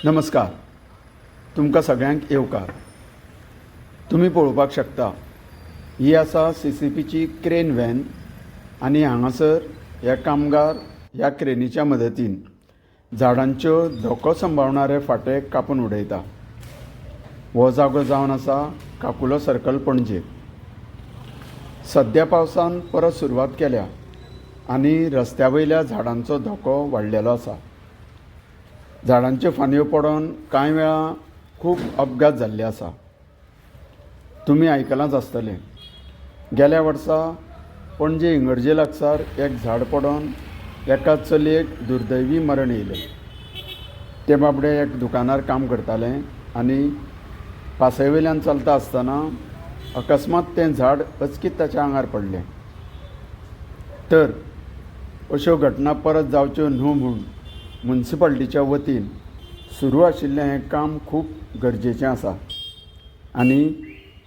नमस्कार. तुमकां सगळ्यांक येवकार. तुम्ही पळोवपाक शकता ही आसा CCPची क्रेन व्हॅन आनी हांगासर हे कामगार ह्या क्रेनीच्या मदतीन झाडांच्यो धोको सांबाळणारे फाटे कापून उडयता. हो जागो जावन आसा काकुलो सर्कल पणजे. सद्या पावसान परत सुरवात केल्या आनी रस्त्या वयल्या झाडांचो धोको वाडलेलो आसा. झाडांच्यो फांद्यो पडोन कांय वेळा खूब अपघात जाल्ले आसा. तुमी आयकलांच आसतलें, गेल्या वर्सा पणजे इंगर्जे लागसार एक झाड पडोन एका चलयेक दुर्दैवी मरण येयलें. ते बाबडे एक दुकानार काम करताले आनी पासय वयल्यान चलता आसतना अकस्मात तें झाड अचकीत ताच्या आंगार पडलें. तर अश्यो घटना परत जावच्यो न्हू म्हूण म्युनिसिपालिटीच्या वतीन सुरू आशिल्लें हें काम खूब गरजेचें आसा आनी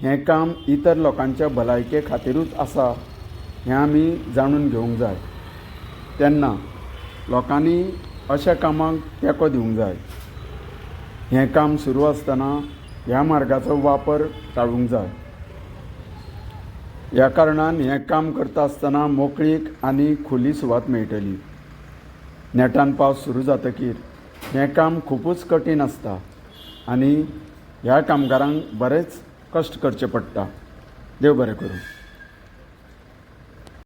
हें काम इतर लोकांच्या भलायके खातीरूच आसा हें आमी जाणून घेवंक जाय. तेन्ना लोकांनी अशा कामाक तेंको दिवंक जाय. हें काम सुरू आसतना ह्या मार्गाचो वापर टाळूंक जाय. ह्या कारणान हें काम करता आसतना मोकळीक आनी खुली सुवात मेळटली. नेटान पावस सुरू जातकीर हें काम खूबच कठीण आसता आनी ह्या कामगारांक बरेच कश्ट करचे पडटा. देव बरें करूं.